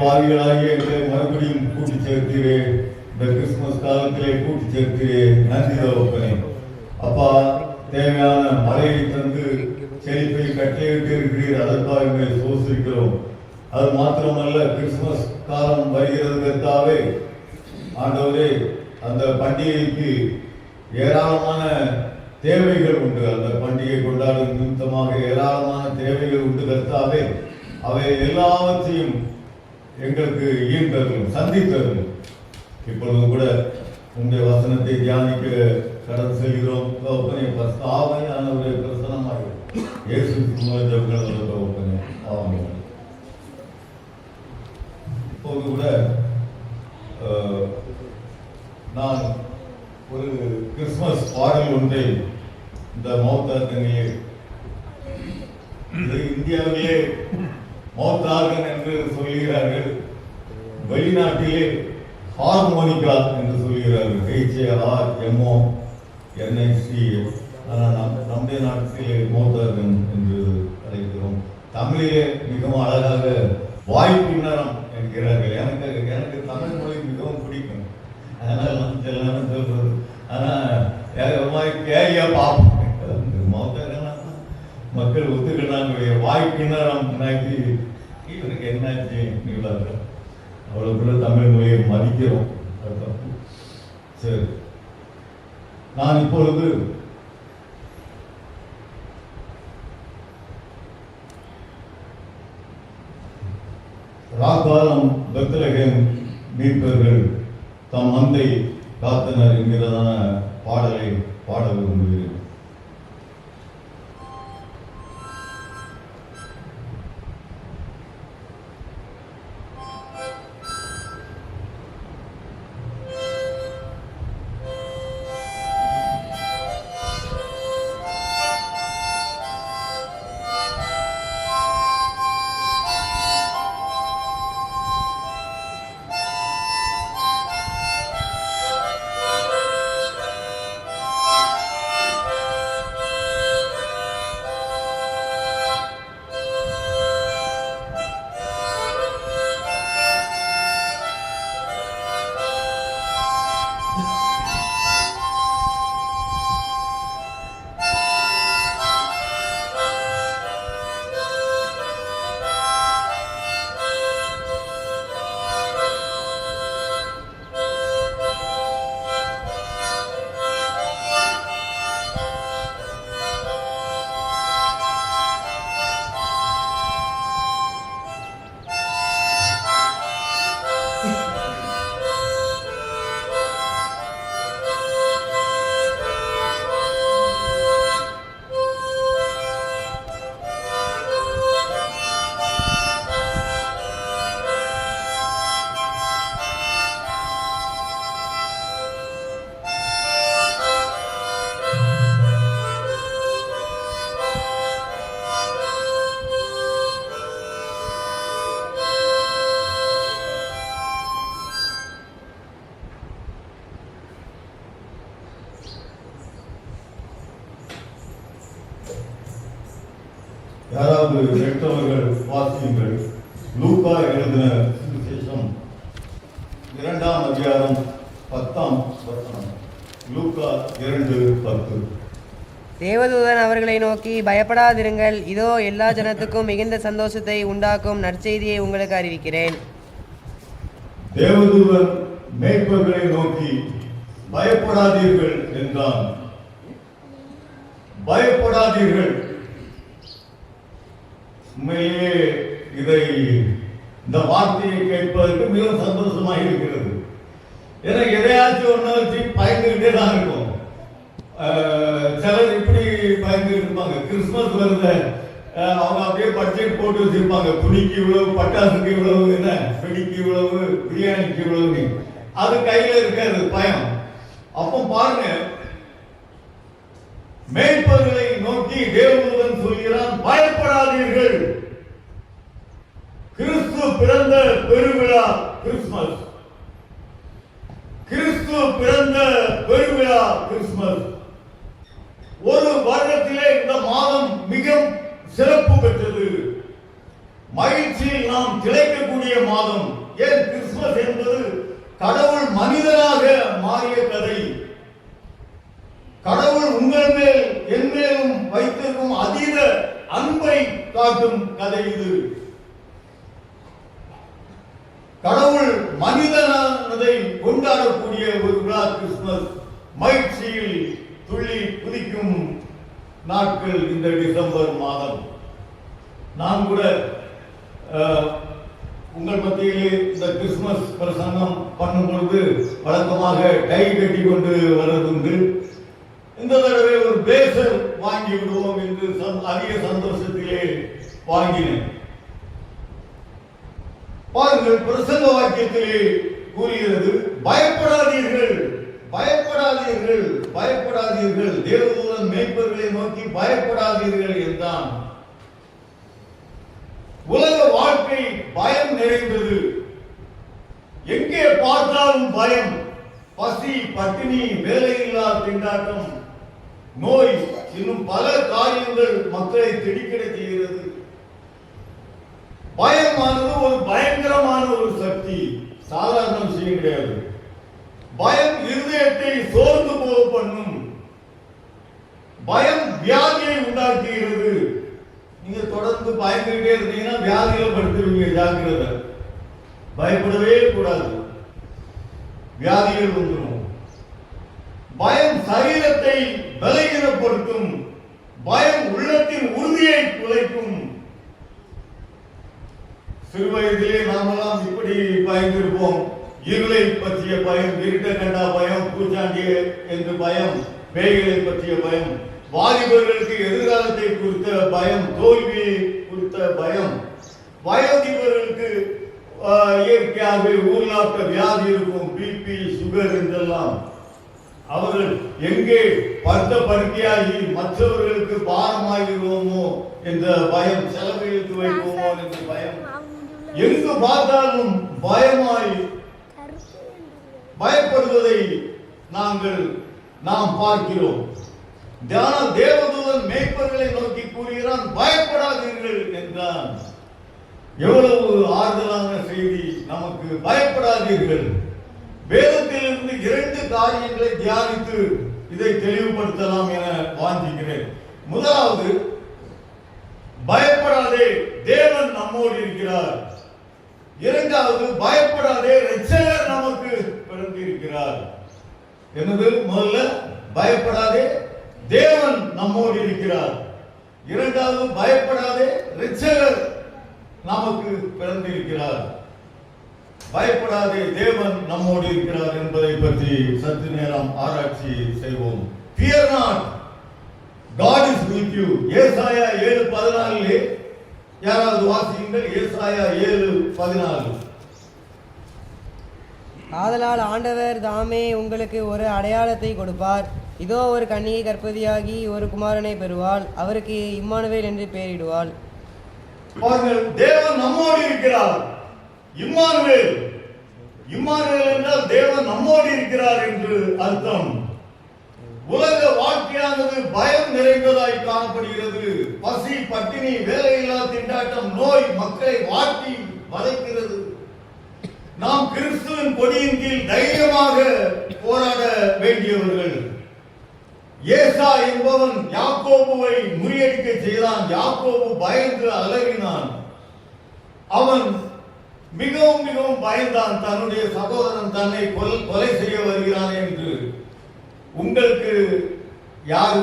பாவிகளாகிய எங்களை மறுபடியும் கூட்டி சேர்த்தீரே. இந்த கிறிஸ்துமஸ் காலத்திலே கூட்டி சேர்த்தீரே. நன்றி தகப்பனே. அப்பா, தேவையான மழையை தந்து செழிப்பை கட்டளையிட்டு இருக்கிறீர். அதற்காக எங்களை சோசிக்கிறோம். அது மாத்திரமல்ல, கிறிஸ்துமஸ் காலம் வருகிறது கர்த்தாவே. ஆண்டவரே, அந்த பண்டிகைக்கு ஏராளமான தேவைகள் உண்டு. அந்த பண்டிகை கொண்டாடும் நிமித்தமாக ஏராளமான தேவைகள் உண்டு கர்த்தாவே. அவை எல்லாவற்றையும் எங்களுக்கு ஈர்த்தரும் சந்தித்தரும். இப்பொழுது கூட உங்களுடைய வசனத்தை தியானிக்க கடந்து செல்கிறோம். ஆவையானவருடைய பிரசனமாக இயேசு தகப்பனே. ஆமென். இப்போது கூட நான் ஒரு கிறிஸ்துமஸ் பாடல் ஒன்றை இந்த மௌத்தார்கனிலே, இந்தியாவிலே மௌத்தார்கன் என்று சொல்கிறார்கள், வெளிநாட்டிலே ஹார்மோனிகா என்று சொல்கிறார்கள். HARMONIC. ஆனால் நம்முடைய நாட்டிலே மௌத்தார்கன் என்று அழைக்கிறோம். தமிழிலே மிகவும் அழகாக வாய்ப்பின்னரம் என்கிறார்கள். எனக்கு தமிழ் மொழி மிகவும் பிடிக்கும். அதனால் நான் சில நேரம் சொல்றது. ஆனால் கேயா பார்ப்போம். மக்கள் ஒத்துக்கிறாங்க. வாய்ப்பின்னரம் என்னாச்சு, இவனுக்கு என்னாச்சு, அவ்வளவு கூட தமிழ் மொழியை மதிக்கிறோம். சரி, நான் இப்பொழுது ராக்காலம் பெத்லகேம் மீட்பர்கள் தம் மந்தை காத்தனர் என்கிறதான பாடலை பாட விரும்புகிறேன். யாராவது கேட்டவர்கள் வாசியுங்கள். லூக்கா எழுதின சுவிசேஷம் 2ஆம் அதிகாரம் 10ஆம் வசனம். லூக்கா 2:10. தேவதூதன் அவர்களை நோக்கி, பயப்படாதிருங்கள், இதோ எல்லா ஜனத்துக்கும் மிகுந்த சந்தோஷத்தை உண்டாக்கும் நற்செய்தியை உங்களுக்கு அறிவிக்கிறேன். தேவதூதன் மேய்ப்பர்களை நோக்கி பயப்படாதீர்கள் என்றான். பயப்படாதீர்கள். உண்மையிலே இந்த வார்த்தையை கேட்பதற்கு மிகவும் சந்தோஷமாக இருக்கிறது. ஏன்னா எதையாச்சும் ஒன்று வச்சு பயந்துகிட்டே தான் இருக்கும். சிலர் இப்படி பயந்து இருப்பாங்க. கிறிஸ்துமஸ் வருது, அவங்க அப்படியே பட்ஜெட் போட்டு வச்சிருப்பாங்க. துணிக்கு இவ்வளவு, பட்டாசுக்கு இவ்வளவு, என்ன வெடிக்கு இவ்வளவு, பிரியாணிக்கு இவ்வளவு. அது கையில இருக்காது, பயம். அப்போ பாருங்க, மேய்ப்பர்களை நோக்கி தேவதூதன் சொல்கிறான், பயப்படாதீர்கள். கிறிஸ்து பிறந்த பெருவிழா கிறிஸ்துமஸ். கிறிஸ்து பிறந்த பெருவிழா கிறிஸ்துமஸ். ஒரு வருடத்திலே இந்த மாதம் மிக சிறப்பு பெற்றது. மகிழ்ச்சியில் நாம் திளைக்கக்கூடிய மாற்றிய மாதம். ஏன் கிறிஸ்துமஸ் என்பது கடவுள் மனிதனாக மாறிய கதை. கடவுள் உங்கள் மேல் என் மேலும் வைத்திருக்கும் அதீத அன்பை காட்டும் கதை இது. கடவுள் மனிதனானதை கொண்டாடக்கூடிய ஒரு விழா கிறிஸ்துமஸ். மகிழ்ச்சியில் துள்ளி குதிக்கும் நாட்கள் இந்த டிசம்பர் மாதம். நான் கூட உங்கள் மத்தியிலே இந்த கிறிஸ்துமஸ் பிரசங்கம் பண்ணும் பொழுது வழக்கமாக டை கட்டி கொண்டு வருவதுண்டு. இந்த தடவை ஒரு பேசர் வாங்கி விடுவோம் என்று அதிக சந்தோஷத்திலே வாங்கினேன். பாருங்கள், பிரசங்க வாக்கியத்திலே கூறுகிறது, பயப்படாதீர்கள், பயப்படாதீர்கள், பயப்படாதீர்கள். தேவதூதன் மேய்ப்பர்களை நோக்கி பயப்படாதீர்கள் என்றான். உலக வாழ்க்கை பயம் நிறைந்தது. எங்கே பார்த்தாலும் பயம். பசி, பட்டினி, வேலையில்லா திண்டாட்டம், நோய், இன்னும் பல காரியங்கள் மக்களை திடுக்கிட செய்கிறது. பயமானது ஒரு பயங்கரமான ஒரு சக்தி, சாதாரண விஷயம் கிடையாது. பயம் இருதயத்தை சோர்ந்து போக பண்ணும். பயம் வியாதியை உண்டாக்குகிறது. நீங்க தொடர்ந்து பயந்துகிட்டே இருந்தீங்கன்னா வியாதியில படுத்துருவீங்க. ஜாக்கிரதை, பயப்படவே கூடாது, வியாதிகள் வந்துடும். பயம் சரீரத்தை பலகீனப்படுத்தும். பயம் உள்ளத்தின் உறுதியை குலைக்கும். சிறு வயதிலே நாமெல்லாம் இப்படி பயந்திருப்போம். இருளை பற்றிய பயம், இருட்ட கண்டா பயம், பூச்சாண்டி என்று பயம், பேய்களை பற்றிய பயம், வாலிபர்களுக்கு எதிர்காலத்தை குறித்த பயம், தோல்வியை குறித்த பயம், வயோதிபர்களுக்கு இயற்கையாகவே ஊர்நாட்ட வியாதி இருக்கும், பிபி, சுகர் என்றெல்லாம். அவர்கள் எங்கே படுத்த படுக்கையாகி மற்றவர்களுக்கு பாரமாகிடுவோமோ என்ற பயம், செலவழித்து வைப்போமோ என்ற பயம், எங்கு பார்த்தாலும் பயமாய் பயப்படுவதை நாம் பார்க்கிறோம். தேவதூதன் மேய்ப்பர்களை நோக்கி கூறுகிறான், பயப்படாதீர்கள் என்றான். எவ்வளவு ஆறுதலான செய்தி நமக்கு! பயப்படாதீர்கள். வேதத்திலிருந்து 2 காரியங்களை தியானித்து இதை தெளிவுபடுத்தலாம் என வாஞ்சிக்கிறேன். முதலாவது, பயப்படாதே, தேவன் நம்மோடு இருக்கிறார். இரண்டாவது, பயப்படாதே, இரட்சகர் நமக்கு பிறந்திருக்கிறார். என்னது? முதல்ல பயப்படாதே, தேவன் நம்மோடு இருக்கிறார். இரண்டாவது, பயப்படாதே, இரட்சகர் நமக்கு பிறந்திருக்கிறார். பயப்படாதே, தேவன் நம்மோடு இருக்கிறார் என்பதை பற்றி சற்று நேரம் ஆராய்ச்சி செய்வோம். Fear not, God is with you. ஏசாயா 7:14 யாராவது வாசியுங்கள். ஏசாயா 7:14. ஆதலால் ஆண்டவர் தாமே உங்களுக்கு ஒரு அடையாளத்தை கொடுப்பார். இதோ, ஒரு கன்னிகை கர்ப்பவதியாகி ஒரு குமாரனை பெறுவாள். அவருக்கு இம்மானுவேல் என்று பெயரிடுவாள். தேவன் நம்மோடு இருக்கிறார். இம்மானுவேல், இம்மானுவேல் என்றால் தேவன் நம்மோடு இருக்கிறார் என்று அர்த்தம். உலக வாழ்க்கையானது பயம் நிறைந்ததாய் காணப்படுகிறது. பசி, பட்டினி, வேலையில்லா திண்டாட்டம், நோய் மக்களை வாட்டி வதைக்கிறது. நாம் கிறிஸ்துவின் கொடியின் கீழ் தைரியமாக போராட வேண்டியவர்கள். ஏசா என்பவன் யாக்கோபுவை முறியடிக்க செய்தான். யாக்கோபு பயந்து அலறினான். அவன் மிகவும் மிகவும் பயந்தான், தன்னுடைய சகோதரன் தன்னை கொலை செய்ய வருகிறான் என்று. உங்களுக்கு யார்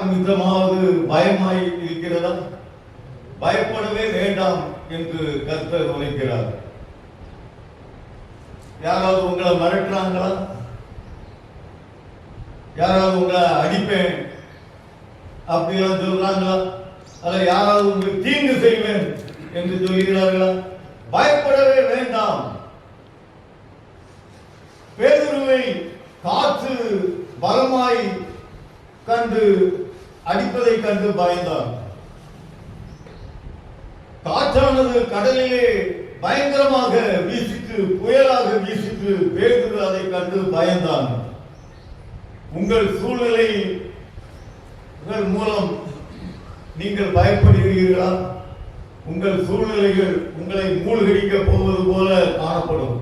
நிமித்தமாவது பயமாய் இருக்கிறதா? பயப்படவே வேண்டாம் என்று கர்த்தர் உரைக்கிறார். யாராவது உங்களை மிரட்டுறாங்களா? யாராவது உங்களை அடிப்பேன் அப்படிலாம் சொல்றாங்களா? அல்ல யாராவது உங்களுக்கு தீங்கு செய்வேன் என்று சொல்கிறார்களா? பயப்படவே வேண்டாம். பேதுருவை காற்று பலமாய் கண்டு அடிப்பதை கண்டு பயந்தான். காற்றானது கடலிலே பயங்கரமாக வீசிட்டு, புயலாக வீசிட்டு, பேதுரு அதை கண்டு பயந்தான். உங்கள் சூழ்நிலை மூலம் நீங்கள் பயப்படுகிறீர்களா? உங்கள் சூழ்நிலைகள் உங்களை மூழ்கடிக்க போவது போல காணப்படும்.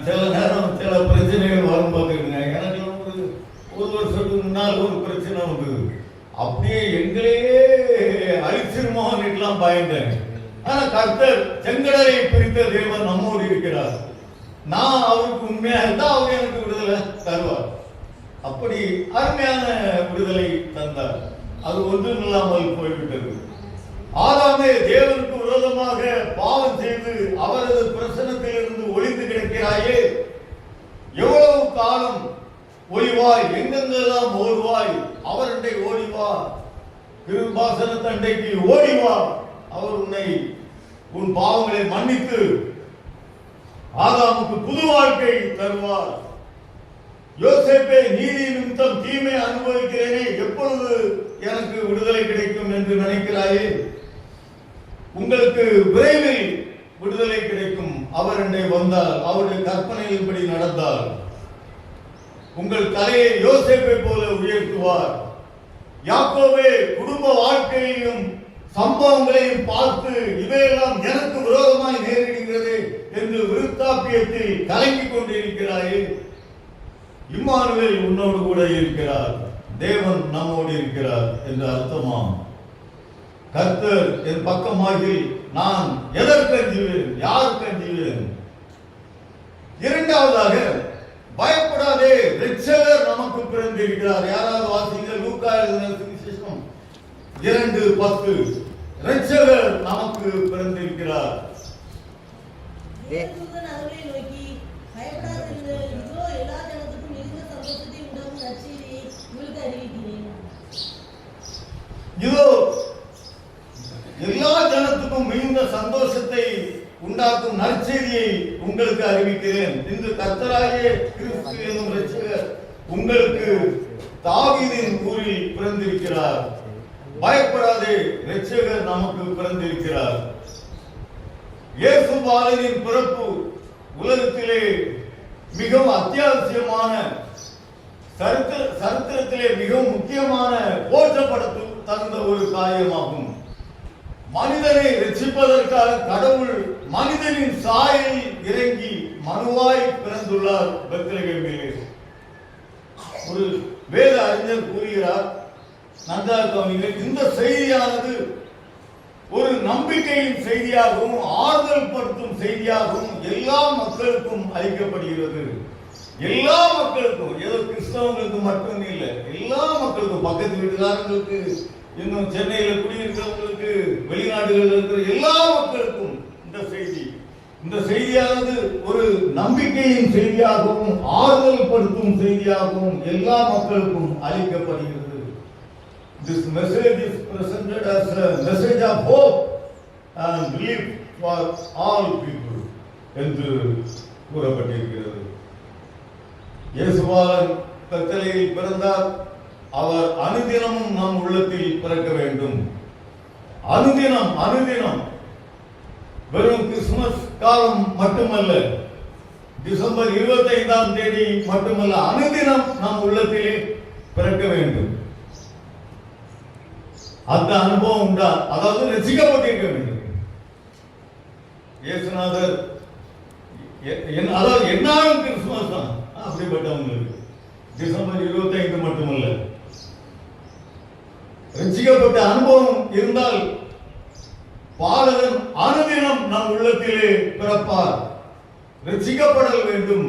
சில நேரம் சில பிரச்சனைகள் வரும் பார்த்துருங்க. எனக்கு ஒரு வருஷத்துக்கு முன்னால் ஒரு பிரச்சனை வந்தது. அப்படியே எங்களையே அழிச்சிருமோன்னு பயந்தேன். ஆனா கர்த்தர் செங்கடலை பிரித்த தேவன் நம்மோடு இருக்கிறார். நான் அவருக்கு உண்மையா இருந்தா அவர் எனக்கு விடுதலை தருவார். அப்படி அருமையான விடுதலை தந்தார். அது ஒன்றும் இல்லாமல் போய்விட்டது. ஆதாமே தேவனுக்கு விரோதமாக பாவம் செய்து அவரது பிரசனத்திலிருந்து ஒளிந்து கிடக்கிறாயே, எவ்வளவு காலம் ஒளிவாய், எங்கெங்கெல்லாம் ஓடுவாய், அவரண்டை ஓடிவா, திரும்பாசன தண்டைக்கு ஓடிவா, அவர் உன் பாவங்களை மன்னித்து ஆதாமுக்கு புது வாழ்க்கை தருவார். யோசேப்பே, நீதி நிமித்தம் தீமை அனுபவிக்கிறேனே, எப்பொழுது எனக்கு விடுதலை கிடைக்கும் என்று நினைக்கிறாயே? உங்களுக்கு விரைவில் விடுதலை கிடைக்கும். அவர் என்னை வந்தால், அவருடைய கற்பனையின்படி நடந்தால் உங்கள் தலையை யோசேப்பை போல உயர்த்துவார். யாக்கோபே, குடும்ப வாழ்க்கையையும் சம்பவங்களையும் பார்த்து இவையெல்லாம் எனக்கு விரோதமாய் நேரிடுகிறது என்று விருத்தாப்பியத்தில் கலங்கிக் கொண்டிருக்கிறாயே, இம்மானுவேல் உன்னோடு கூட இருக்கிறார், தேவன் நம்மோடு இருக்கிறார் என்று அர்த்தமாம். கர்த்தர் என் பக்கமாகி நான் எதற்கு அஞ்சுவேன், யாருக்கு அஞ்சுவேன்? இரண்டாவதாக, பயப்படாதே, இரட்சகர் நமக்கு பிறந்திருக்கிறார். யாராவது வாசிங்க, லூக்கா எழுதின சுவிசேஷம் 2:10. இரட்சகர் நமக்கு பிறந்திருக்கிறார். இதோ எல்லா ஜனத்துக்கும் மிகுந்த சந்தோஷத்தை உண்டாக்கும் நற்செய்தியை உங்களுக்கு அறிவிக்கிறேன். இன்று கர்த்தராகிய கிறிஸ்து என்னும் இரட்சகர் உங்களுக்கு தாவீதின் ஊரில் பிறந்திருக்கிறார். பயப்படாதே, இரட்சகர் நமக்கு பிறந்திருக்கிறார். இயேசு பாலனின் பிறப்பு உலகத்திலே மிகவும் அத்தியாவசியமான, சரித்திரத்திலே மிகவும் முக்கியமான, போற்றப்பட தகுந்த ஒரு காரியமாகும். மனிதனை ரட்சிப்பதற்காக கடவுள் மனிதனின் சாயலில் இறங்கி மனுவாய் பிறந்துள்ளார் பெத்லகேமிலே. ஒரு வேத அறிஞர் கூறுகிறார், நன்றாக கவனிங்க, இந்த செய்தியானது ஒரு நம்பிக்கையின் செய்தியாகவும் ஆறுதல் படுத்தும் செய்தியாகவும் எல்லா மக்களுக்கும் அளிக்கப்படுகிறது. எல்லா மக்களுக்கும், ஏதோ கிறிஸ்தவங்களுக்கு மட்டும் இல்லை, எல்லா மக்களுக்கும், பக்கத்து வீட்டுக்காரங்களுக்கு, இன்னும் சென்னையில் குடியிருக்கிறவங்களுக்கு, வெளிநாடுகளில் இருக்கிற எல்லா மக்களுக்கும் இந்த செய்தியானது ஒரு நம்பிக்கையின் செய்தியாகவும் ஆறுதல் படுத்தும் செய்தியாகவும் எல்லா மக்களுக்கும் அளிக்கப்படுகிறது. This message is presented as a message of hope and relief for all people என்று கூறப்பட்டிருக்கிறது. இயேசுவாளன் கட்டளையில் பிறந்தார். அவர் அனுதினமும் நம் உள்ளத்தில் பிறக்க வேண்டும். அனுதினம் வெறும் கிறிஸ்துமஸ் காலம் மட்டுமல்ல, டிசம்பர் 25ஆம் தேதி மட்டுமல்ல, அனுதினம் நம் உள்ளத்திலே பிறக்க வேண்டும். அந்த அனுபவம் உண்டா? அதாவது ரசிக்கப்பட்டிருக்க வேண்டும். இயேசுநாதர் அதாவது என்னாலும் கிறிஸ்துமஸ் தான். அப்படிப்பட்டவங்களுக்கு டிசம்பர் 25 மட்டுமல்ல, ரசிக்கப்பட்ட அனுபவம் இருந்தால் பாலகன் அனுதினம் நம் உள்ளத்திலே பிறப்பார். ரசிக்கப்பட வேண்டும்.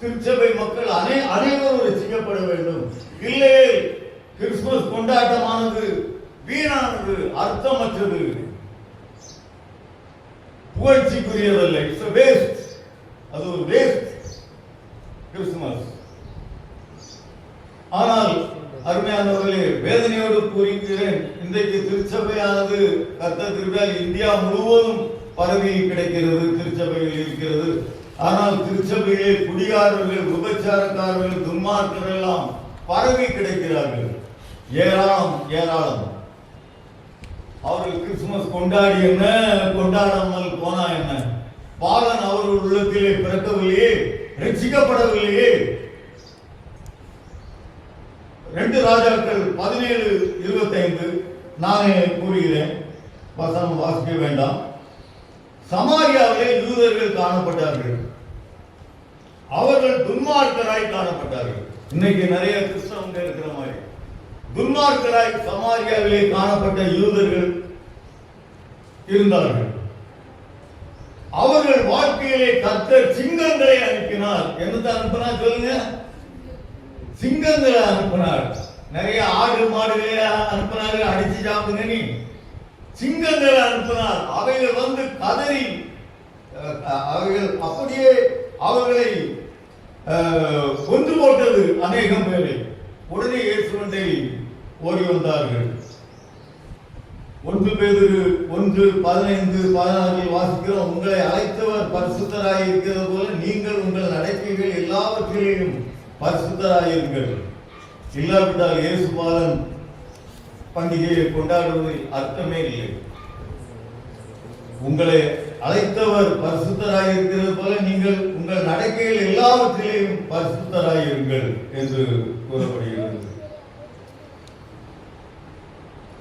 திருச்சபை மக்கள் அனைவரும் ரசிக்கப்பட வேண்டும். இல்லையே கிறிஸ்துமஸ் கொண்டாட்டமானது வீணானது, அர்த்தமற்றது, புகழ்ச்சிக்குரியதல்ல. It's waste. அது ஒரு வேஸ்ட் கிறிஸ்துமஸ். ஆனால் அருமையானவர்களே, வேதனையோடு கூறுகிறேன், இன்றைக்கு திருச்சபையானது கர்த்தர் கிருபையால் இந்தியா முழுவதும் பரவி கிடைக்கிறது, திருச்சபையில் இருக்கிறது. ஆனால் திருச்சபையிலே குடிகாரர்கள், விபச்சாரக்காரர்கள், துன்மார்க்கர்கள் எல்லாம் பரவி கிடைக்கிறார்கள். ஏராளம். அவர்கள் கிறிஸ்துமஸ் கொண்டாடி என்ன, கொண்டாடாமல் போனா என்ன? பாலன் அவர்கள் உள்ளத்திலே பிறக்கவில்லையே, ரட்சிக்கப்படவில்லையே. 2 ராஜாக்கள் 17:25 நானே கூறுகிறேன். வசனம் வாசிக்க வேண்டாம். சமாரியாவிலே யூதர்கள் காணப்பட்டார்கள். அவர்கள் துன்மார்க்கராய் காணப்பட்டார்கள். இன்னைக்கு நிறைய கிறிஸ்தவங்க இருக்கிற மாதிரி துன்மார்க்கராய் சமாரியாவிலே காணப்பட்ட யூதர்கள் இருந்தார்கள். அவர்கள் வாழ்க்கையிலே கர்த்தர் சிங்கங்களை அனுப்பினார். என்னத்தை அனுப்பினார் சொல்லுங்க? சிங்கங்களை அனுப்பினார். நிறைய ஆடு மாடுகளை அனுப்பினாரு, அடிச்சு சாப்பிடுங்க நீ. சிங்கங்களை அனுப்பினார். அவைகள் வந்து கதறி அவைகள் அப்படியே அவர்களை கொன்று போட்டது அநேகம் பேரை. உடனே இயேசுவண்டை ஓடி வந்தார்கள். 1 பேதுரு 1:15-16 வாசிக்கிறோம். உங்களை அழைத்தவர் பரிசுத்தராய் இருக்கிறது போல நீங்கள் உங்கள் நடக்கைகள் எல்லாவற்றிலேயும் பரிசுத்தராயிருங்கள். இல்லாவிட்டால் இயேசு பாலன் பண்டிகையை கொண்டாடுவதில் அர்த்தமே இல்லை. உங்களை அழைத்தவர் பரிசுத்தராய் இருக்கிறது போல நீங்கள் உங்கள் நடக்கைகள் எல்லாவற்றிலேயும் பரிசுத்தராயிருங்கள் என்று கூறப்படுகிறது.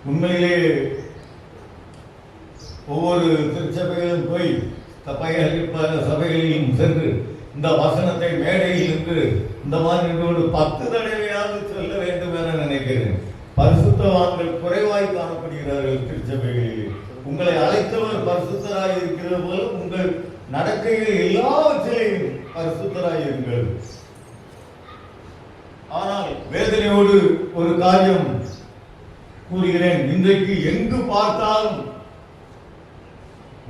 உண்மையிலே ஒவ்வொரு திருச்சபையிலும் போய் சபைகளிலும் சென்று இந்த வசனத்தை மேடையில் நின்று இந்த மாதிரி 10 தடவையாவது சொல்ல வேண்டும் என நினைக்கிறேன். பரிசுத்தவான்கள் குறைவாய் காணப்படுகிறார்கள் திருச்சபைகளில். உங்களை அழைத்தவர் பரிசுத்தராய் இருக்கிறது போல உங்கள் நடக்கைகள் எல்லாவற்றிலையும் பரிசுத்தராயிருங்கள். ஆனால் வேதனையோடு ஒரு காரியம் கூறுகிறேன். இன்றைக்கு எங்கு பார்த்தாலும்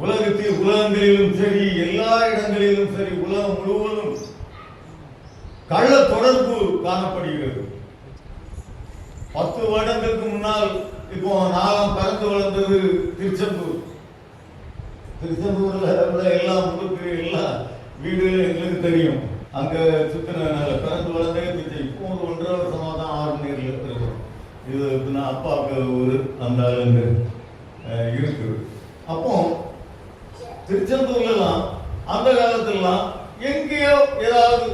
உலகங்களிலும் சரி, எல்லா இடங்களிலும் சரி, உலகம் முழுவதும் கள்ள தொடர்பு காணப்படுகிறது. 10 வருடங்களுக்கு முன்னால் இப்போ நாலாம் பிறந்து வளர்ந்தது திருச்செந்தூர். திருச்செந்தூர்ல எல்லாம் முழுக்க எல்லா வீடுகளும் எங்களுக்கு தெரியும். அங்க சுத்தினால பிறந்து வளர்ந்தே திருச்சி. இப்போ 1.5 வருஷமா தான் ஆறுநீர்ல இருக்கிறோம். இது அப்பாவுக்கு ஒரு அந்த இருக்குது. அப்போ திருச்செந்தூர்லாம் அந்த காலத்துலாம் எங்கேயோ ஏதாவது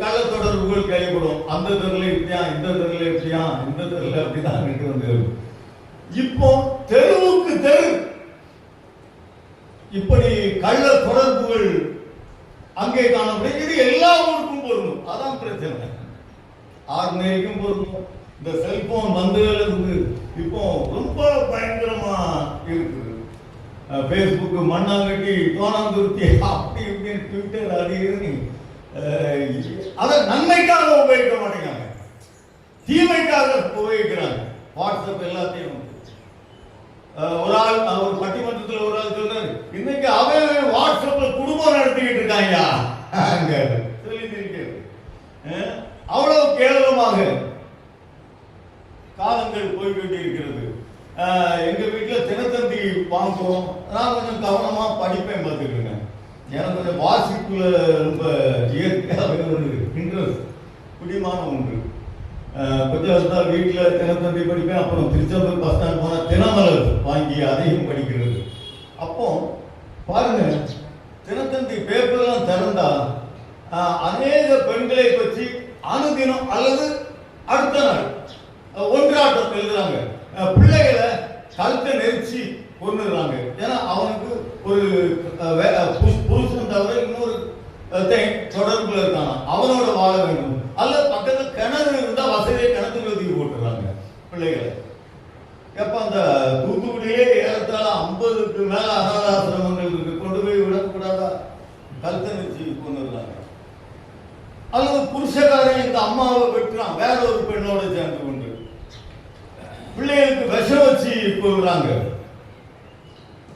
கள்ள தொடர்புகள் கேள்விப்படும். அந்த தெருல இப்படியா, இந்த தெருல இப்படியா, இந்த தெருல அப்படிதான் வந்து. இப்போ தெருவுக்கு தெரு இப்படி கள்ள தொடர்புகள் அங்கே காணப்படும். இது எல்லா ஊருக்கும் பொருந்தும். அதான் பிரச்சனை. ஆர்மேரிக்கும் பொருந்தும். இந்த செல்போன் வந்ததுல இப்போ ரொம்ப பயங்கரமா இருக்குது. பேஸ்புக் மண்ணாங்கட்டி, தோணாந்துருத்தி, அப்படி இப்படின்னு ட்விட்டர் அது அதை நன்மைக்காக உபயோகிக்க மாட்டேங்கிறாங்க, தீமைக்காக உபயோகிக்கிறாங்க. வாட்ஸ்அப் எல்லாத்தையும் ஒரு ஆள் ஒரு பட்டிமன்றத்தில் ஒரு ஆள் சொல்றாரு, இன்னைக்கு அவன் வாட்ஸ்அப்ல குடும்பம் நடத்திக்கிட்டு இருக்காங்க. அவ்வளவு கேவலமாக காலங்கள் போய்கிட்டு இருக்கிறது. எங்க வீட்டுல தினத்தந்தி வாங்குவோம். நான் கொஞ்சம் கவனமா படிப்பேன் பார்த்துக்கிட்டேன். எனக்கு கொஞ்சம் வாசிப்புல ரொம்ப இயற்கையாக இன்ட்ரெஸ்ட் பிடிமானம் உண்டு. கொஞ்சம் வீட்டில் தினத்தந்தி படிப்பேன். அப்புறம் திருச்செந்தூர் பஸ் ஸ்டாண்ட் போனால் தினமலர் வாங்கி அதையும் படிக்கிறது. அப்போ பாருங்க, தினத்தந்தி பேப்பர்லாம் திறந்தா அநேக பெண்களை பற்றி அனுதினம் அல்லது அடுத்த நாள் ஒன்றாட்டம் எழுதுறாங்க. பிள்ளைகளை கழுத்தை நெரிச்சு கொண்டுறாங்க. ஏன்னா அவனுக்கு ஒரு புருஷன் தவிர இன்னொரு தொடர்புல இருக்கான, அவனோட வாழ வேண்டும். அல்ல பக்கத்தில் கிணறு இருந்தா வசதியை கிணத்துக்கு ஒதுக்கி போட்டுறாங்க பிள்ளைகளை. எப்ப அந்த தூத்துக்குடியிலே ஏறத்தாழ 50க்கு மேல அனாதாசிரமங்கள் இருக்கு. கொண்டு போய் விடக்கூடாதா, கழுத்தை நெரிச்சு கொண்டுறாங்க. அல்லது புருஷக்காரன் இந்த அம்மாவை வெட்டுறான் வேற ஒரு பெண்ணோட சேர்ந்து கொண்டு. பிள்ளைகளுக்கு விஷம் வச்சு கொள்றாங்க.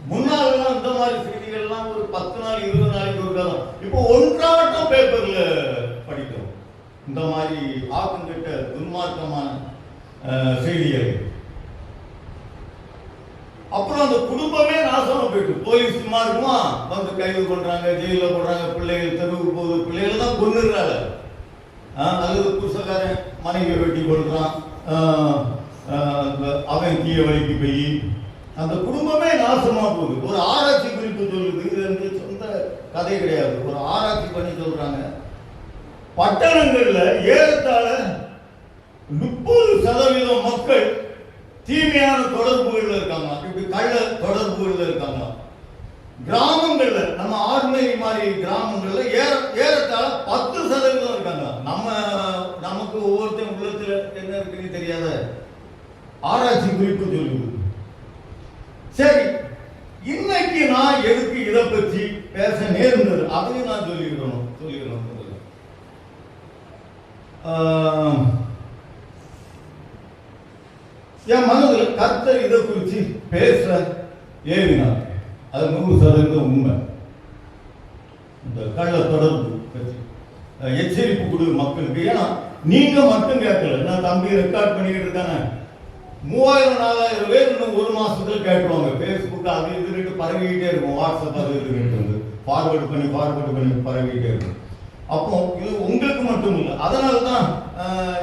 முன்னாள் இந்த மாதிரி செய்திகள்லாம் ஒரு 10 நாள் 20 நாளைக்கு ஒரு காலம். இப்போ ஒன்றாவட்டம் பேப்பர்ல படிக்கிறோம் இந்த மாதிரி ஆக்கங்கிட்ட துன்மார்க்கமான செய்திகள். அப்புறம் அந்த குடும்பமே நாசமா போயிட்டு போலீஸ் சும்மா இருக்குமா, வந்து கைது பண்றாங்க, ஜெயில போடுறாங்க. பிள்ளைகள் தெருவுக்கு போகுது, பிள்ளைகள் தான் கொண்டுறாங்க. அல்லது புருஷக்காரன் மனைவியை வெட்டி கொள்றான், அவன் தீய வழிக்கு போய் அந்த குடும்பமே நாசமா போகுது. ஒரு ஆராய்ச்சி குறிப்பு சொல்லுது, இது எனக்கு சொந்த கதை கிடையாது, ஒரு ஆராய்ச்சி பண்ணி சொல்றாங்க. பட்டணங்கள்ல ஏறத்தாழ 30% மக்கள் தீமையான தொடர்புகள்ல இருக்காங்க, இப்படி கள்ள தொடர்புகள்ல இருக்காங்க. கிராமங்கள்ல நம்ம ஆர்மேரி மாதிரி கிராமங்கள்ல ஏறத்தாழ 10% இருக்காங்க. நமக்கு ஒவ்வொருத்தரும் உள்ளத்துல என்ன இருக்குன்னு தெரியாத ஆராய்ச்சி குறிப்பு சொல்லுது. சரி, இன்னைக்கு நான் எதுக்கு இதை பற்றி பேச நேர்ந்தது அதையும் நான் சொல்லிக்கிறோம். என் மனதில் கர்த்தர் இதை குறித்து பேச ஏவினார். அது 100% உண்மை. இந்த கள்ள தொடர்பு பற்றி எச்சரிப்பு கொடு மக்களுக்கு. ஏன்னா நீங்க மட்டும் கேட்கல, நான் தம்பி ரெக்கார்ட் பண்ணிக்கிட்டு இருக்கானே, 3000-4000 பேர் இன்னும் ஒரு மாசத்துல கேட்டுருவாங்க. பேஸ்புக் அது இதுன்னு பரவிக்கிட்டே இருக்கும், வாட்ஸ்அப் அது இதுன்னு வந்து ஃபார்வர்டு பண்ணி பரவிக்கிட்டே இருக்கும். அப்போ இது உங்களுக்கு மட்டும் இல்லை. அதனால தான்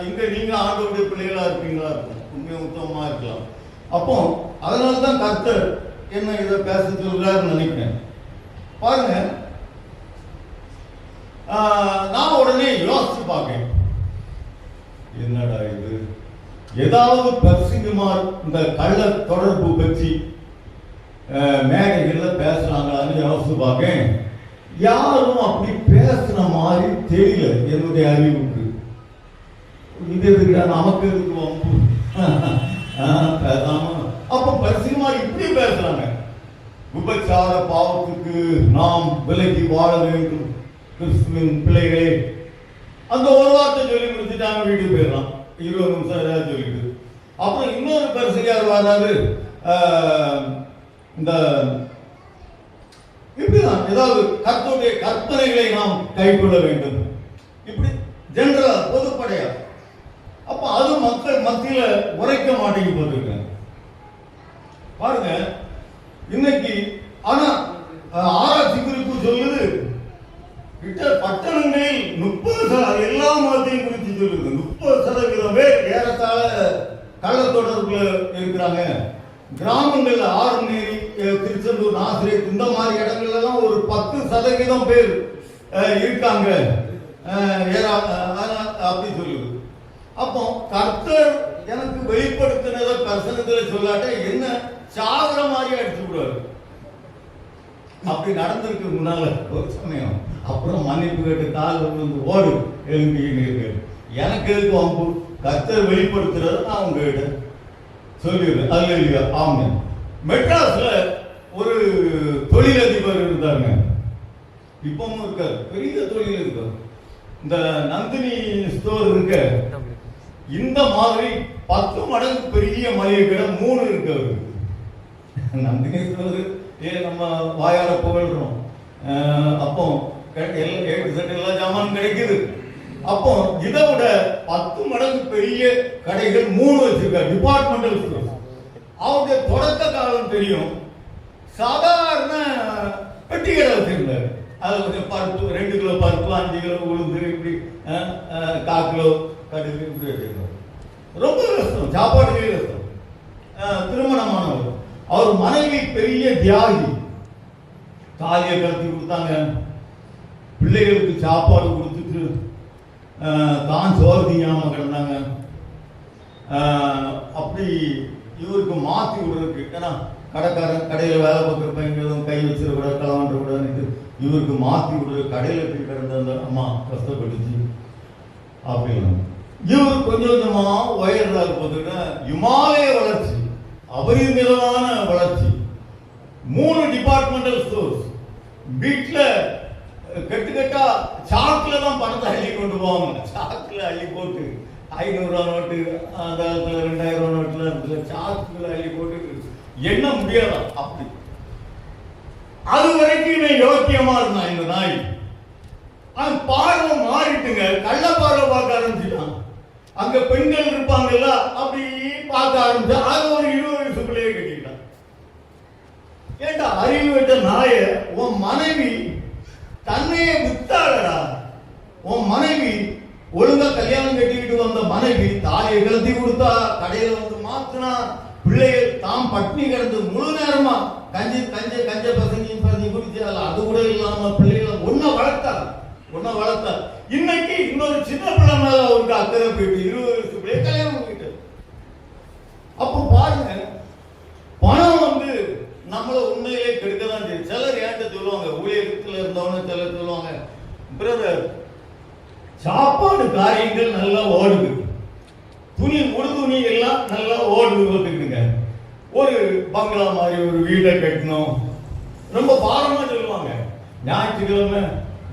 இங்க நீங்க ஆண்டவருடைய பிள்ளைகளா இருப்பீங்களா இருக்கும், உண்மையை உத்தமமா இருக்கலாம். அப்போ அதனால தான் கர்த்தர் என்ன இதை பேச சொல்றாருன்னு நினைக்கிறேன். பாருங்க, நான் உடனே யோசிச்சு பார்க்கேன், என்னடா இது, ஏதாவது பரிசுமார் இந்த கள்ள தொடர்பு பற்றி மேடைகள்ல பேசுறாங்களான்னு யோசிச்சு பார்க்கேன். யாரும் அப்படி பேசுன மாதிரி தெரியல என்னுடைய அறிவுக்கு. இது எதுக்கு நமக்கு எதுக்கு வம்பு பேசாம. அப்ப பரிசுமார் இப்படி பேசுறாங்க, விபச்சார பாவத்துக்கு நாம் விலகி வாழ வேண்டும் கிறிஸ்துவின் பிள்ளைகளே. அந்த ஒரு வார்த்தை சொல்லி முடிச்சுட்டாங்க, வீட்டுக்கு போயிடலாம். 20 நிமிஷம் ஏதாவது சொல்லிட்டு அப்புறம் இன்னொரு பரிசுகார் வராது, இந்த இப்படிதான் ஏதாவது கர்த்தருடைய கற்பனைகளை நாம் கைக்கொள்ள வேண்டும், இப்படி ஜெனரலா பொதுப்படையா. அப்ப அது மக்கள் மத்தியில உரைக்க மாட்டேங்கி போட்டிருக்காங்க பாருங்க இன்னைக்கு. ஆனா ஆராய்ச்சி குறிப்பு சொல்லுது, பட்டணங்களில் 30% எல்லா மதத்தையும் குறித்து சொல்லுது, 30% பேர் ஏறத்தாழ கள்ள தொடர்புல இருக்கிறாங்க. கிராமங்கள்ல ஆறுநேரி, திருச்செந்தூர், நாசிரியர் இந்த மாதிரி இடங்கள்ல எல்லாம் ஒரு 10% பேர் இருக்காங்க அப்படி சொல்லுது. அப்போ கர்த்தர் எனக்கு வெளிப்படுத்தினதை தரிசனத்துல சொல்லாட்ட என்ன சாகுற மாதிரி அடிச்சு விடுவாரு. அப்படி நடந்திருக்கு முன்னால ஒரு சமயம். அப்புறம் மன்னிப்பு கேட்டு கால் வந்து ஓடு எழுந்து எனக்கு எதுக்கு வம்பு, கர்த்தர் வெளிப்படுத்துறத நான் உங்ககிட்ட சொல்லிடுறேன். அல்ல இல்லையா? ஆமா. மெட்ராஸ்ல ஒரு தொழிலதிபர் இருந்தாங்க, இப்பவும் இருக்காரு, பெரிய தொழிலதிபர். இந்த நந்தினி ஸ்டோர் இருக்க இந்த மாதிரி 10 மடங்கு பெரிய மளிகை கடை 3 இருக்கு அவருக்கு. நந்தினி ஸ்டோர் நம்ம வாயார புகழ்றோம். அப்போ எல்லா ஜாமான் கிடைக்குது. அப்போ இதை விட 10 மடங்கு பெரிய கடைகள் 3 வச்சிருக்காரு, டிபார்ட்மெண்டல் ஸ்டோர். அவருடைய தொடக்க காலம் தெரியும், சாதாரண பெட்டி கடை வச்சிருந்தாரு. அது கொஞ்சம் பருப்பு, 2 கிலோ பருப்பு, 5 கிலோ உளுந்து, இப்படி 1/4 கிலோ கடுகு இப்படி வச்சிருந்தார். ரொம்ப கஷ்டம், சாப்பாடுகளே கஷ்டம். திருமணமானவர், அவர் மனைவி பெரிய தியாகி, தாலியை கலத்தி கொடுத்தாங்க, பிள்ளைகளுக்கு சாப்பாடு கொடுத்துட்டு தான் சோறு தீயாம கிடந்தாங்க. அப்படி இவருக்கு மாற்றி விடுறதுக்கு, ஏன்னா கடைக்காரன் கடையில் வேலை பார்க்குறப்ப எங்கேயும் கை வச்சிடக்கூடாது, களவாண்டக்கூடாது, இவருக்கு மாற்றி விடுறது. கடையில் போய் கிடந்த அந்த அம்மா கஷ்டப்பட்டுச்சு. அப்படின்னு இவர் கொஞ்சம் கொஞ்சமா உயர்றாரு. பார்த்தீங்கன்னா இமாலய வளர்ச்சி, அபரிமிதமான வளர்ச்சி. 3 டிபார்ட்மெண்டல் ஸ்டோர்ஸ். வீட்டில் கட்டுக்கட்டா சாக்குல தான் பணத்தை அள்ளி கொண்டு போவாங்க. சாக்குல அள்ளி போட்டு 500 ரூபா நோட்டு, அந்த காலத்துல 2000 ரூபா நோட்டுல இருந்துச்சு, சாக்குல அள்ளி போட்டு எண்ண முடியாதான். அப்படி அது வரைக்கும் யோக்கியமா இருந்தான் இந்த நாய். பார்வை மாறிட்டுங்க, கள்ள பார்வை பார்க்க ஆரம்பிச்சுட்டான். அங்க பெண்கள் இருப்பாங்கல்ல, அப்படி பார்க்க ஆரம்பிச்சு அது ஒரு 20 வயசுக்குள்ளேயே கட்டிட்டான். ஏண்டா அறிவு விட்ட நாய, உன் மனைவி தன்னையே வித்தாளடா. உன் மனைவி ஒழுங்கா கல்யாணம் கட்டிக்கிட்டு வந்த மனைவி தாலியை கலத்தி கொடுத்தா, கடையில வந்து மாத்தினா, பிள்ளைகள் தாம் பட்னி கிடந்து முழு நேரமா கஞ்ச பசங்க குடிச்சு அது கூட இல்லாம பிள்ளைகளை ஒன்ன வளர்த்தா. இன்னைக்கு இன்னொரு சின்ன பிள்ளை மேல அவருக்கு அக்கறை போயிட்டு 20 வயசு பிள்ளைய கல்யாணம் பண்ணிட்டு. அப்போ பாருங்க இருந்தவொன்னு சிலர் சொல்லுவாங்க, பிரதர் சாப்பாடு காரியங்கள் நல்லா ஓடுது, உடுதுணி எல்லாம் நல்லா ஓடுது பார்த்துக்கிட்டுங்க, ஒரு பங்களா மாதிரி ஒரு வீடை கட்டணும் ரொம்ப பாரமா சொல்லுவாங்க. ஞாயிற்றுக்கிழமை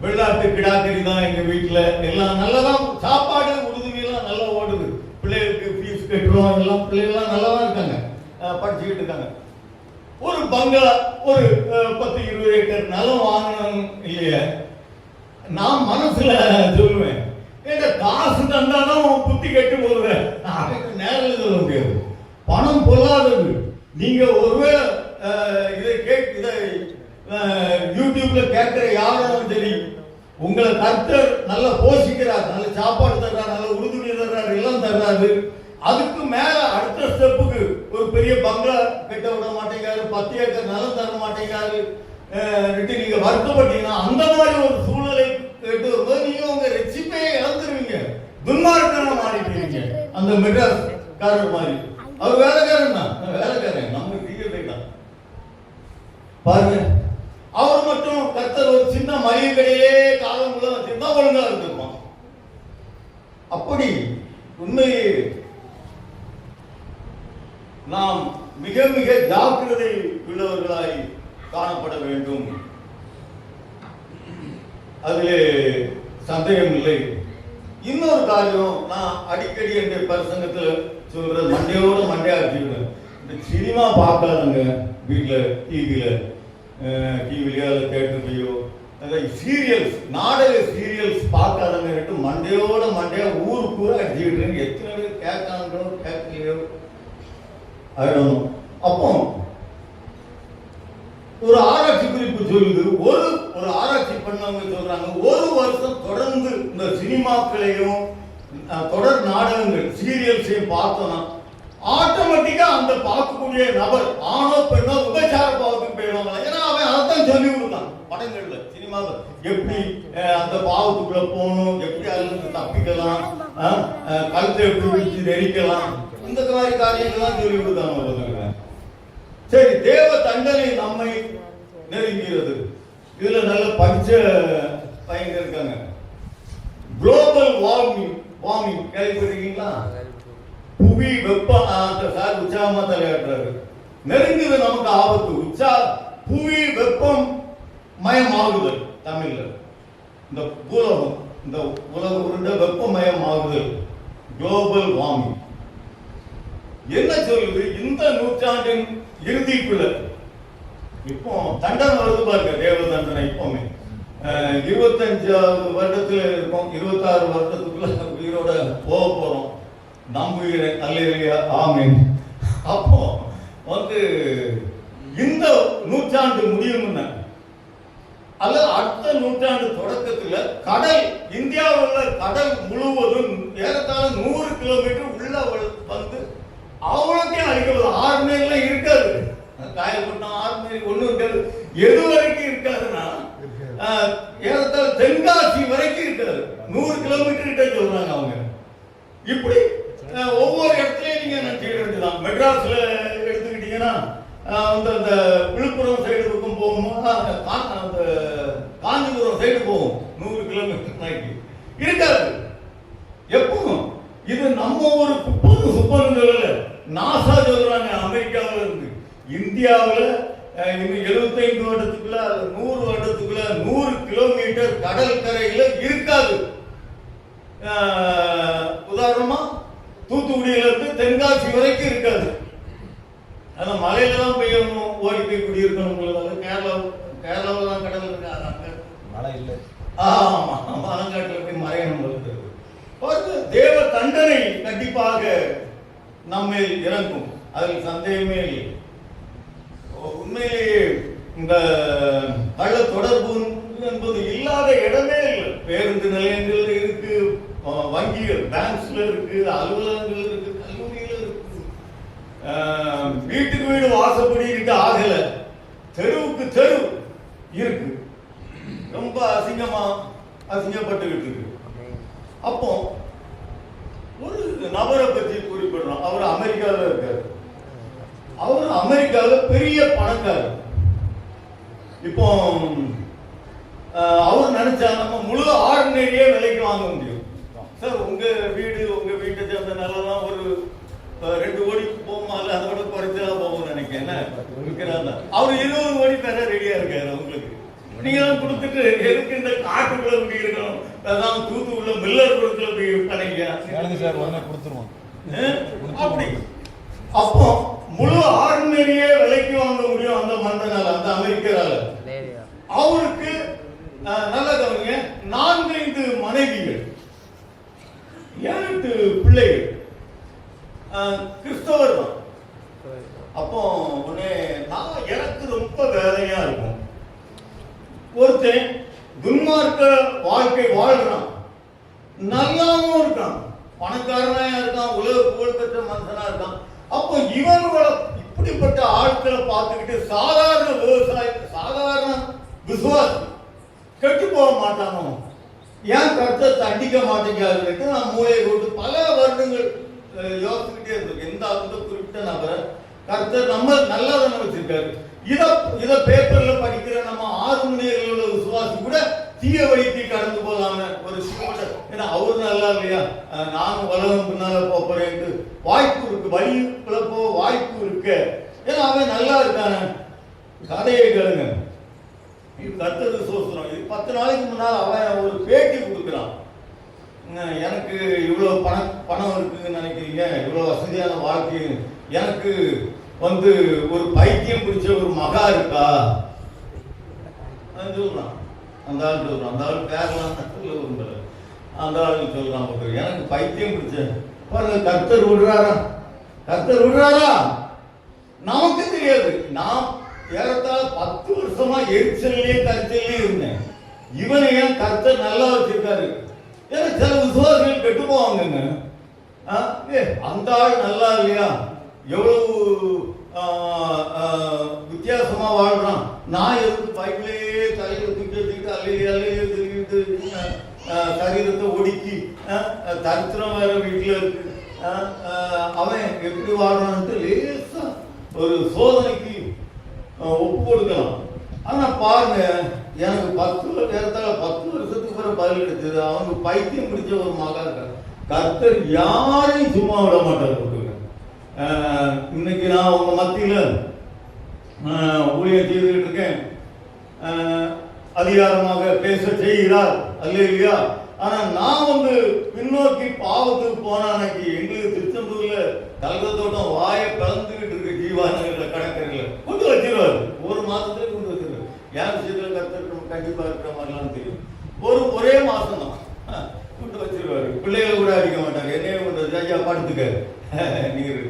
வெள்ளாட்டு கிடாக்கறி தான் எங்க வீட்டுல, எல்லாம் நல்லதான், சாப்பாடு உடுதுணி எல்லாம் நல்லா ஓடுது, பிள்ளைகளுக்கு ஃபீஸ் கட்டுறோம், எல்லாம் பிள்ளைகள்லாம் நல்லா தான் இருக்காங்க, படிச்சுக்கிட்டு இருக்காங்க. ஒரு பங்களா ஒரு 10-20 ஏக்கர் நிலம் வாங்கணும் இல்லையா, நான் மனசுல சொல்லுவேன், எங்க காசு தந்தாலும் புத்தி கட்டு போடுவேன், நேரில் சொல்ல முடியாது, பணம் பொல்லாதது. நீங்க ஒருவேளை இதை யூடியூப்ல கேட்கிற யாரும் சரி, உங்களை கர்த்தர் நல்லா போஷிக்கிறார், நல்ல சாப்பாடு தர்றாரு, நல்ல உறுதுணை தர்றாரு, எல்லாம் தர்றாரு, அதுக்கு மேல அடுத்த ஸ்டெப்புக்கு ஒரு பெரிய பங்களா கட்ட விட மாட்டேங்காரு, 10 ஏக்கர் நிலம் தர மாட்டேங்காரு, நீங்க வருத்தப்பட்டீங்கன்னா அந்த மாதிரி ஒரு சூழ்நிலை கேட்டு வரும்போது நீங்க உங்க ரெசிப்பையை இழந்துருவீங்க, துன்மார்க்கனா மாறிடுவீங்க. அந்த மெட்ராஸ் காரர் மாதிரி அவர் வேலைக்காரன் தான், வேலைக்காரன் நம்ம டிக்கெட்டை தான் பாருங்க. அவர் மட்டும் கர்த்தர் ஒரு சின்ன மளிகை கடையிலே காலம் உள்ள வச்சிருந்தா ஒழுங்கா இருந்திருப்பான். அப்படி உண்மையே நாம் மிக மிக ஜாக்கிரதை உள்ளவர்களாய் காணப்பட வேண்டும், அதிலே சந்தேகம் இல்லை. இன்னொரு காரியம் நான் அடிக்கடி என்ற பிரசங்கத்தில் சொல்றது, மண்டையோட மண்டையா வச்சுக்கிறேன், இந்த சினிமா பார்க்காதங்க வீட்டில் டிவிலையோ தேட்டர்லையோ சீரியல்ஸ், நாடக சீரியல்ஸ் பார்க்காதங்க மண்டையோட மண்டையா ஊருக்கு ஊரா அடிச்சுக்கிட்டு எத்தனை பேர் கேட்காங்களோ கேட்கலையோ ஆயிடும். அப்போ ஒரு ஆராய்ச்சி குறிப்பு சொல்லுது, ஒரு ஆராய்ச்சி பண்ணவங்க சொல்றாங்க, ஒரு வருஷம் தொடர்ந்து இந்த சினிமாக்களையும் தொடர் நாடகங்கள் சீரியல்ஸையும் பார்த்தோம்னா ஆட்டோமேட்டிக்கா அந்த பார்க்கக்கூடிய நபர் ஆணோ பெண்ணோ விபச்சார பாவத்துக்கு போயிடுவாங்க. ஏன்னா அவன் அதைத்தான் சொல்லி கொடுத்தான் படங்கள்ல, சினிமாவில் எப்படி அந்த பாவத்துக்குள்ள போகணும், எப்படி அதுல தப்பிக்கலாம், கழுத்தை எப்படி விரிச்சு நெரிக்கலாம், இந்த மாதிரி காரியங்கள்லாம் சொல்லி கொடுத்தாங்க. சரி, தேவ தண்டனை நம்மை நெருங்கிறது. இதுல நல்ல படிச்ச பையங்க இருக்காங்க. குளோபல் வார்மிங் கேள்விப்பட்டிருக்கீங்களா? புவி வெப்ப சார் உற்சாகமா தலையாட்டுறாரு. நெருங்குது நமக்கு ஆபத்து. புவி வெப்பம் மயமாகுதல், தமிழ்ல இந்த பூலோகம், இந்த உலக உருண்ட வெப்பமயமாகுதல், குளோபல் வார்மிங் என்ன சொல்லுது? இந்த நூற்றாண்டின் இறுதிக்குள்ள இப்போ தண்டனை வருது பாருங்க, தேவ தண்டனை. இப்போமே 25வது வருடத்துல இருக்கும், 26 வருடத்துக்குள்ள உயிரோட போக போறோம் நம்புகிறேன். அல்லேலூயா, ஆமென். அப்போ இந்த நூற்றாண்டு முடியும் அல்ல, அடுத்த நூற்றாண்டு தொடக்கத்துல கடல், இந்தியாவில் உள்ள கடல் முழுவதும் ஏறத்தாழ 100 கிலோமீட்டர் உள்ள வந்து அவ்வளோக்கே அழிக்கிறது. ஆர்மேலாம் இருக்காது, காயப்பட்டம் ஆர்மே ஒண்ணு இருக்காது. எது வரைக்கும் இருக்காதுன்னா ஏறத்தாழ தென்காசி வரைக்கும் இருக்காது. 100 கிலோமீட்டர் கிட்ட சொல்றாங்க அவங்க. இப்படி ஒவ்வொரு இடத்துலயும் நீங்க நினைச்சுக்க வேண்டியதான். மெட்ராஸ்ல எடுத்துக்கிட்டீங்கன்னா அந்த விழுப்புரம் சைடு பக்கம் போகும்போது அந்த காஞ்சிபுரம் சைடு போகும் 100 கிலோமீட்டர் இருக்காது எப்பவும். இது நம்ம ஒரு குப்பன்னு சொல்லல, நாசா சொல்றாங்க அமெரிக்காவில இருந்து. இந்தியாவில் 75 வருடத்துக்குள்ள 100 வருடத்துக்குள்ள 100 கிலோமீட்டர் கடல் கரையில இருக்காது. உதாரணமா தூத்துக்குடியில இருந்து தென்காசி வரைக்கும் இருக்காது. ஆனா மலையில தான் பெய்யணும், ஓடி போய் குடியிருக்கணும். கேரளாவில் தான் கடல் இருக்கு, மழை இல்லை. ஆமா, மலங்காட்டுல போய் மறையணும். தேவ தண்டனை கண்டிப்பாக நம்மை இறங்கும், அதில் சந்தேகமே இல்லை. உண்மையிலேயே இந்த கள்ள தொடர்பு என்பது இல்லாத இடமே இல்லை. பேருந்து நிலையங்கள் இருக்கு, வங்கிகள் பேங்க்ஸ்ல இருக்கு, அலுவலகங்கள் இருக்கு, கல்லூரிகள் இருக்கு. வீட்டுக்கு வீடு வாசப்படிக்கிட்டு ஆகல, தெருவுக்கு தெரு இருக்கு. ரொம்ப அசிங்கப்பட்டுக்கிட்டு இருக்கு. அப்போ ஒரு நபரை பற்றி குறிப்பிடுறோம். அவர் அமெரிக்காவில் இருக்காரு. அவர் அமெரிக்காவில் பெரிய பணக்காரர். இப்போ அவர் நினைச்சா நம்ம முழு ஆர்டினரியே விலைக்கு வாங்க முடியும். சார் உங்க வீட்டை சேர்ந்த நிலம் ஒரு 2 கோடிக்கு போகுமா, இல்லை அதோட குறைச்சா போகும்னு நினைக்கிறேன். அவர் 20 கோடி தர ரெடியா இருக்காரு உங்களுக்கு. நீங்க தான் கொடுத்துட்டு எதுக்கு இந்த காட்டுக்குள்ள போய் இருக்கணும், அதான் தூத்துக்குள்ள மில்லர் குளத்துல போய் விற்பனைங்க சார் உடனே கொடுத்துருவோம். அப்படி அப்போ முழு ஆர்டினரியே விலைக்கு வாங்க முடியும் அந்த மன்னனால, அந்த அமெரிக்கரால. அவருக்கு நல்ல கவனிங்க, 4-5 மனைவிகள், 7 பிள்ளைகள், கிறிஸ்தவர் தான். அப்போ உடனே எனக்கு ரொம்ப வேதனையா இருக்கும். ஒருத்தன் துன்மார்க்க வாழ்க்கை வாழ்றான், நல்லாவும் இருக்கான், பணக்காரனா இருக்கான், உலக புகழ்பெற்ற மனுஷனா இருக்கான். அப்போ இவனோட இப்படிப்பட்ட ஆட்களை பார்த்துக்கிட்டு சாதாரண விவசாயி, சாதாரண விசுவாசி கெட்டு போக மாட்டானோ, ஏன் கருத்தை தண்டிக்க மாட்டேங்கிறாரு நான் மூளையை போட்டு பல வருடங்கள் யோசிச்சுக்கிட்டே இருந்திருக்கு. எந்த அந்த குறிப்பிட்ட நபரை கருத்தர் நம்ம நல்லா தானே வச்சிருக்காரு. இத பேப்பர்ல படிக்கிற நம்ம 6 மணியர்கள் உள்ள விசுவாசி கூட தீய வழிக்கு கடந்து போலாம ஒரு சில, ஏன்னா அவரு நல்லா இல்லையா, நானும் உலகம் பின்னால போறேன்ட்டு வாய்ப்பு இருக்கு, வழிக்குள்ள போ வாய்ப்பு இருக்கு, ஏன்னா அவன் நல்லா இருக்கான. கதையை கேளுங்க, கர்த்தர் சோசனம். இது 10 நாளைக்கு முன்னால் அவன் ஒரு பேட்டி கொடுக்குறான். எனக்கு இவ்வளவு பணம் இருக்குன்னு நினைக்கிறீங்க, இவ்வளவு வசதியான வாழ்க்கை, எனக்கு ஒரு பைத்தியம் பிடிச்ச ஒரு மகா இருக்கா சொல்றான். அந்த ஆள் சொல்றான், அந்த ஆள் பேரலாம் விரும்பல, அந்த ஆள் சொல்றான், எனக்கு பைத்தியம் பிடிச்ச பாருங்க. கர்த்தர் விடுறாரா நமக்கு தெரியாது. நான் ஏறத்தாழ 10 வருஷமா எரிச்சல்லே கருச்சல்லே இருந்தேன். இவனை ஏன் கர்த்தர் நல்லா வச்சிருக்காரு? ஏன்னா சில விசுவாசிகள் கெட்டு போவாங்க. அந்த ஆள் நல்லா இல்லையா, எவ்வளவு வித்தியாசமா வாழ்றான், நான் எதுக்கு பைக்கிலேயே தலையில தூக்கி வச்சுக்கிட்டு அள்ளையே திருக்கிட்டு சரீரத்தை ஒடுக்கி தரித்திரம் வேற வீட்டுல இருக்கு, அவன் எப்படி வாழ்றான்ட்டு லேசா ஒரு சோதனைக்கு ஒப்பு கொடுக்கலாம். ஆனா பாருங்க, எனக்கு 10 வருஷத்துக்கு பிறகு பதில் கிடைச்சது. அவனுக்கு பைத்தியம் பிடிச்ச ஒரு மகா இருக்காரு. கர்த்தர் யாரையும் சும்மா விட மாட்டார். இன்னைக்கு நான் உங்க மத்தியில ஊழியம் செய்துகிட்டு இருக்கேன், அதிகாரமாக பேச செய்கிறார் அல்லையா. ஆனா நான் பின்னோக்கி பாவத்துக்கு போன அன்னைக்கு எங்களுக்கு திருச்செந்தூர்ல கல்க தோட்டம் வாயை கலந்துகிட்டு இருக்கு, ஜீவானங்கள்ல கடற்கரையில கொண்டு வச்சிருவாரு. 1 மாசத்துல கொண்டு வச்சிருவாரு. என் விஷயத்துல கருத்து கண்டிப்பா இருக்கிற மாதிரிலாம் தெரியும். ஒரே மாசம் தான் கொண்டு வச்சிருவாரு. பிள்ளைகளை கூட அடிக்க மாட்டாங்க. என்னைய கொண்டு ஐயா படுத்துக்க, நீர்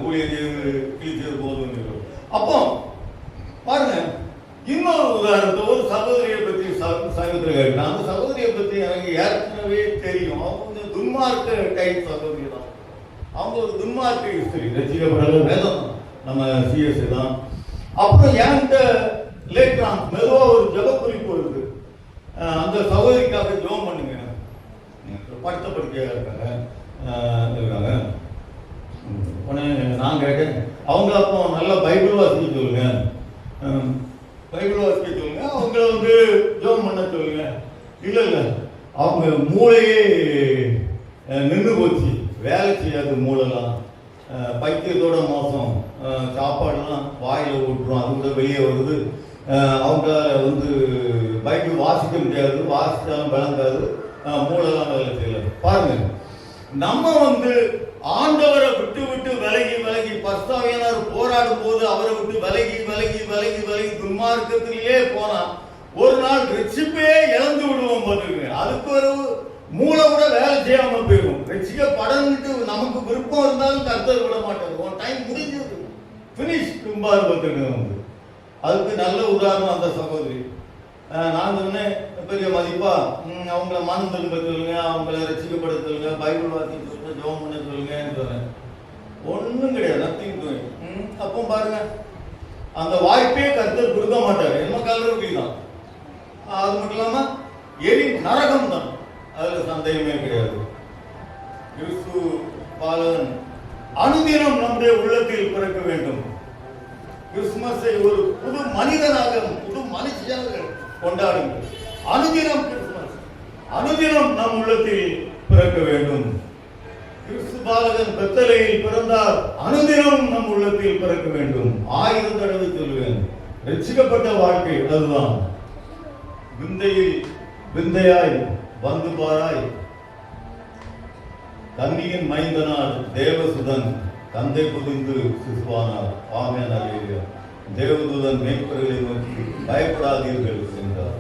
ஊழியர் கிழிச்சது போதும். அப்போ பாருங்க, இன்னொரு உதாரணத்தை ஒரு சகோதரியை பற்றி சகோதரி கேட்டேன். அந்த சகோதரியை பற்றி எனக்கு ஏற்கனவே தெரியும். அவங்க துன்மார்க்க டைப் சகோதரி தான். அவங்க ஒரு துன்மார்க்க ஹிஸ்டரி, ரசிக்கப்படல வேதம் நம்ம சிஎஸ்சி தான். அப்புறம் என்கிட்ட லேட்டான் மெதுவா ஒரு ஜப குறிப்பு இருக்கு, அந்த சகோதரிக்காக ஜோம் பண்ணுங்க, படுத்த படுக்கையாக இருக்காங்க. நான் கேட்டேன், அவங்க அப்போ நல்லா பைபிள் வாசிக்க சொல்லுங்க, பைபிள் வாசிக்க சொல்லுங்க, அவங்கள ஜோம் பண்ண சொல்லுங்க. இல்ல அவங்க மூளையே நின்று போச்சு, வேலை செய்யாது மூளைலாம், பைத்தியத்தோட மோசம், சாப்பாடுலாம் வாயில ஊட்டுறோம், அது கூட வெளியே வருது. அவங்களால பைபிள் வாசிக்க முடியாது, வாசிச்சாலும் விளங்காது, மூளைலாம் வேலை செய்யல. பாருங்க, நம்ம ஆண்டவரை விட்டு விலகி பஸ்தாவியனார் போராடும் போது அவரை விட்டு விலகி துன்மார்க்கத்திலேயே போனா ஒரு நாள் ரட்சிப்பே இழந்து விடுவோம். பாத்துருங்க, அதுக்கு ஒரு மூளை கூட வேலை செய்யாம போயிடும். ரட்சிக்கப்படன்ட்டு நமக்கு விருப்பம் இருந்தாலும் கர்த்தர் விட மாட்டார். ஒரு டைம் முடிஞ்சது, பினிஷ் தும்பார். பாத்துருங்க, அதுக்கு நல்ல உதாரணம் அந்த சகோதரி. நான் சொன்னேன், பெரிய மதிப்பா அவங்கள மனம் திரும்ப சொல்லுங்க, அவங்கள ரசிக்கப்பட சொல்லுங்க, பைபிள் வாசிக்க சொல்லுங்க, ஜெபம் பண்ண சொல்லுங்கன்னு சொன்னேன். ஒன்றும் கிடையாது, நத்திங் டூயிங். அப்போ பாருங்க, அந்த வாய்ப்பே கர்த்தர் கொடுக்க மாட்டாரு. என்ன கல்லூரி தான், அது மட்டும் இல்லாம நரகம் தான், அதுல சந்தேகமே கிடையாது. கிறிஸ்து பாலன் அனுதினம் நம்முடைய உள்ளத்தில் பிறக்க வேண்டும். கிறிஸ்துமஸை ஒரு புது மனிதனாக, புது மனுஷியாக கொண்டாடுங்கள். அனுதினம் கிறிஸ்துமஸ், அனுதினம் நம் உள்ளத்தில் பிறக்க வேண்டும். கிறிஸ்து பாலகன் பெத்தலேயில் பிறந்தார், அனுதினம் நம் உள்ளத்தில் பிறக்க வேண்டும். 1000 தடவை சொல்லுவேன். ரட்சிக்கப்பட்ட வாழ்க்கை அதுதான். விந்தையில் விந்தையாய் வந்து பாராய், கன்னியின் மைந்தனார் தேவசுதன் தந்தை புதிந்து சிசுவானார். ஆமென் அல்லேலூயா. தேவதூதன் மேய்ப்பர்களை நோக்கி பயப்படாதீர்கள் என்றார்.